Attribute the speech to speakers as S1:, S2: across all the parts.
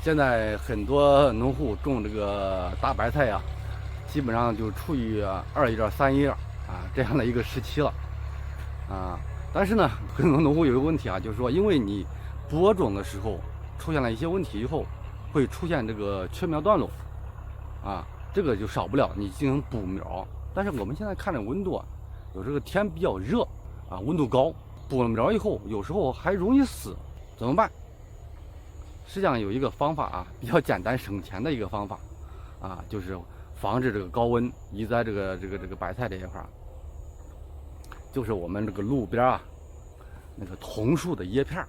S1: 现在很多农户种这个大白菜呀，基本上就处于2叶3叶这样的一个时期了但是呢，很多农户有一个问题就是说，因为你播种的时候出现了一些问题以后，会出现这个缺苗断落这个就少不了你进行补苗。但是我们现在看这温度有这个天比较热温度高，补了苗以后有时候还容易死，怎么办？实际上有一个方法比较简单省钱的一个方法就是防止这个高温移栽这个白菜这一块就是我们这个路边那个桐树的叶片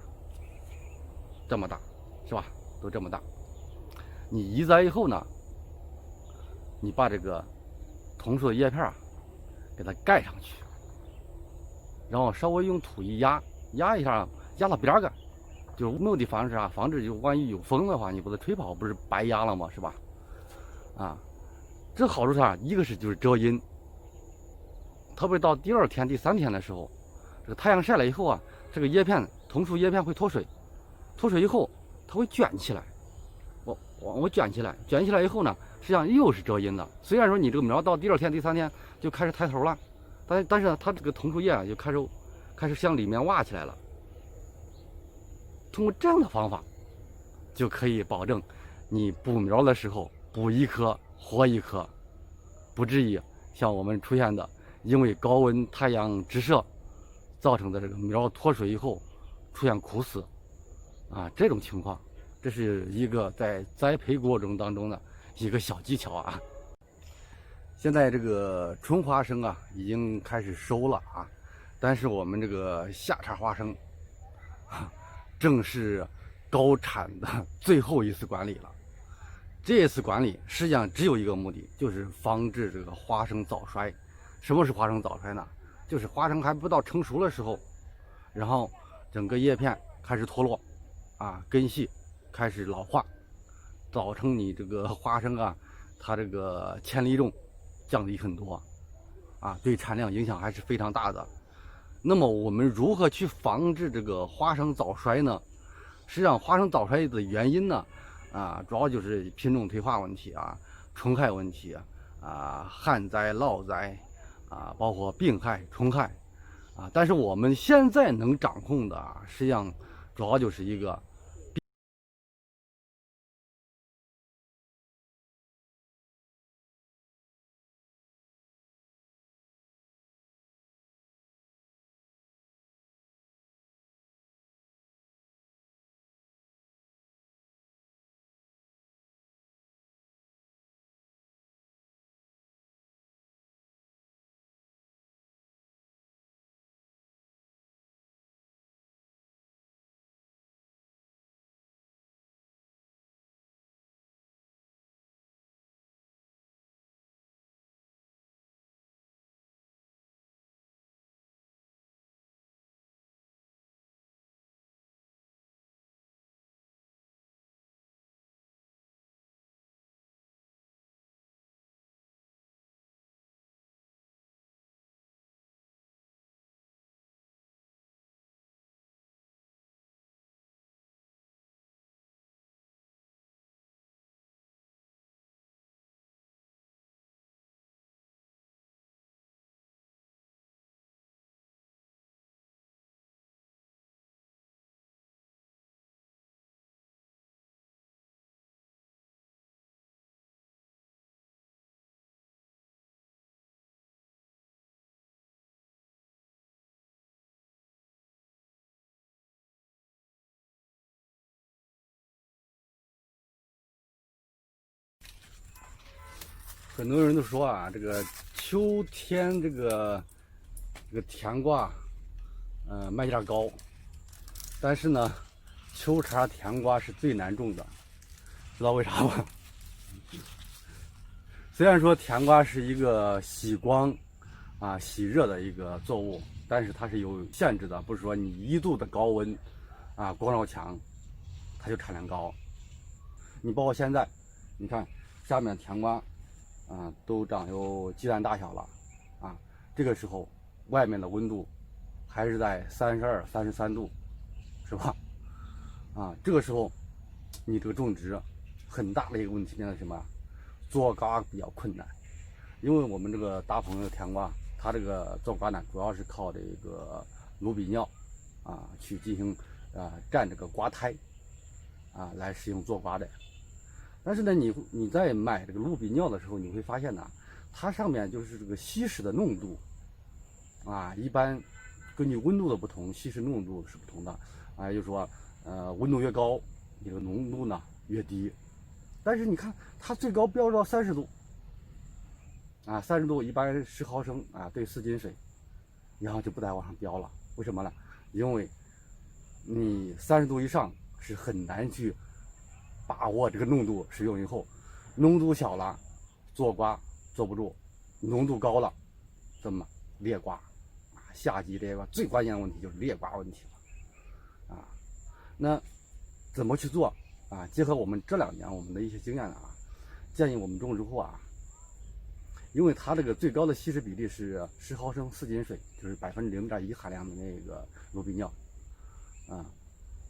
S1: 这么大，是吧？都这么大。你移栽以后呢，你把这个桐树的叶片给它盖上去，然后稍微用土一压一下，压到边干，就是目的防止防止就万一有风的话，你把它吹跑，不是白压了吗？是吧？这好处是一个是就是遮阴，特别到第2天、第3天的时候，这个太阳晒了以后这个叶片桐树叶片会脱水，脱水以后它会卷起来，我卷起来以后呢，实际上又是遮阴的。虽然说你这个苗到第2天、第3天就开始抬头了，但是它这个桐树叶就开始向里面挖起来了。通过这样的方法，就可以保证你补苗的时候补一棵活一棵，不至于像我们出现的因为高温太阳直射造成的这个苗脱水以后出现枯死这种情况。这是一个在栽培过程当中的一个小技巧现在这个春花生已经开始收了但是我们这个夏茬花生正是高产的最后一次管理了。这一次管理实际上只有一个目的，就是防止这个花生早衰。什么是花生早衰呢？就是花生还不到成熟的时候，然后整个叶片开始脱落根系开始老化，造成你这个花生它这个铅粒重降低很多对产量影响还是非常大的。那么我们如何去防治这个花生早衰呢？实际上花生早衰的原因呢主要就是品种退化问题虫害问题旱灾涝灾包括病害虫害但是我们现在能掌控的实际上主要就是一个很多人都说这个秋天这个甜瓜卖价高，但是呢秋茬甜瓜是最难种的，知道为啥吗？虽然说甜瓜是一个喜光喜热的一个作物，但是它是有限制的，不是说你1度的高温光照强它就产量高。你包括现在你看下面甜瓜都长有鸡蛋大小了这个时候外面的温度还是在32、33度，是吧？这个时候你这个种植很大的一个问题呢，什么？做瓜比较困难，因为我们这个大棚的甜瓜，它这个做瓜呢，主要是靠这个卤比尿去进行蘸这个瓜胎来使用做瓜的。但是呢，你在买这个卤比尿的时候，你会发现呢，它上面就是这个稀释的浓度一般根据温度的不同，稀释浓度是不同的也就是说温度越高，你这个浓度呢越低。但是你看它最高标到30度30度一般10毫升兑4斤水，然后就不再往上标了。为什么呢？因为你30度以上是很难去把握这个浓度，使用以后浓度小了做瓜坐不住，浓度高了怎么裂瓜夏季这个最关键的问题就是裂瓜问题了那怎么去做结合我们这2年我们的一些经验建议我们种植户因为它这个最高的稀释比例是10毫升4斤水，就是0.1%含量的那个卤比尿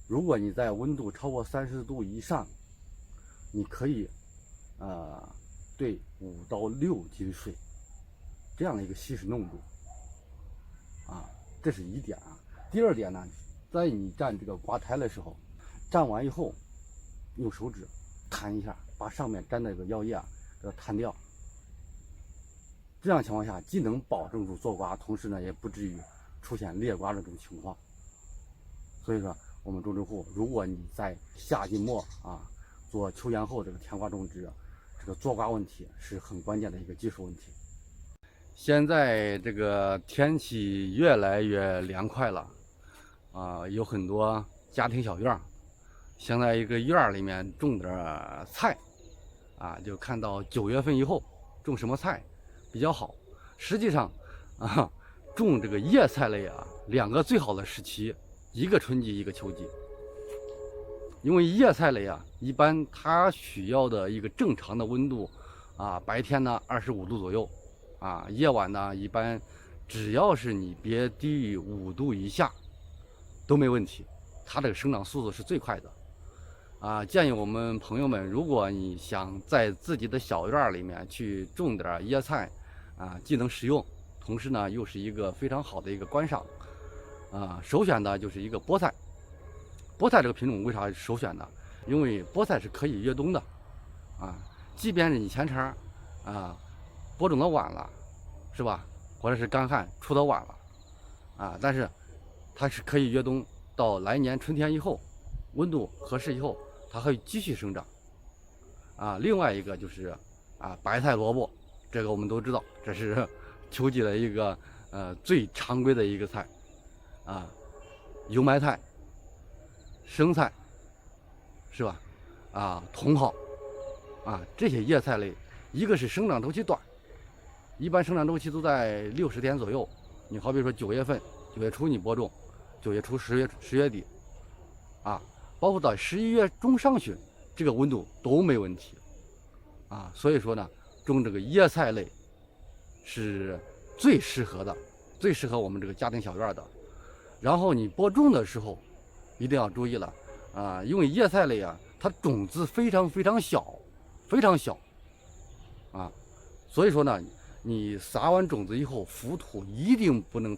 S1: 如果你在温度超过30度以上，你可以兑5到6斤水，这样的一个稀释浓度这是一点第二点呢，在你蘸这个瓜胎的时候，蘸完以后用手指弹一下，把上面沾的这个药液给它弹掉。这样情况下，既能保证住做瓜，同时呢也不至于出现裂瓜的这种情况。所以说，我们种植户，如果你在夏季末做秋园后这个甜瓜种植，这个做瓜问题是很关键的一个技术问题。现在这个天气越来越凉快了有很多家庭小院想在一个院里面种点菜就看到9月份以后种什么菜比较好。实际上种这个叶菜类2个最好的时期，一个春季一个秋季。因为叶菜类一般它需要的一个正常的温度白天呢25度左右夜晚呢一般只要是你别低于5度以下都没问题，它这个生长速度是最快的建议我们朋友们，如果你想在自己的小院里面去种点叶菜既能食用，同时呢又是一个非常好的一个观赏首选的就是一个菠菜。菠菜这个品种为啥首选呢？因为菠菜是可以越冬的即便是你前茬播种的晚了是吧，或者是干旱出的晚了但是它是可以越冬到来年春天以后，温度合适以后它会继续生长另外一个就是白菜萝卜，这个我们都知道，这是秋季的一个最常规的一个菜油麦菜、生菜是吧茼蒿这些叶菜类，一个是生长周期短，一般生长周期都在60天左右。你好比说9月份9月初你播种，9月初10月底包括到11月中上旬，这个温度都没问题所以说呢，种这个叶菜类是最适合我们这个家庭小院的。然后你播种的时候一定要注意了因为叶菜类它种子非常非常小，非常小所以说呢，你撒完种子以后，浮土一定不能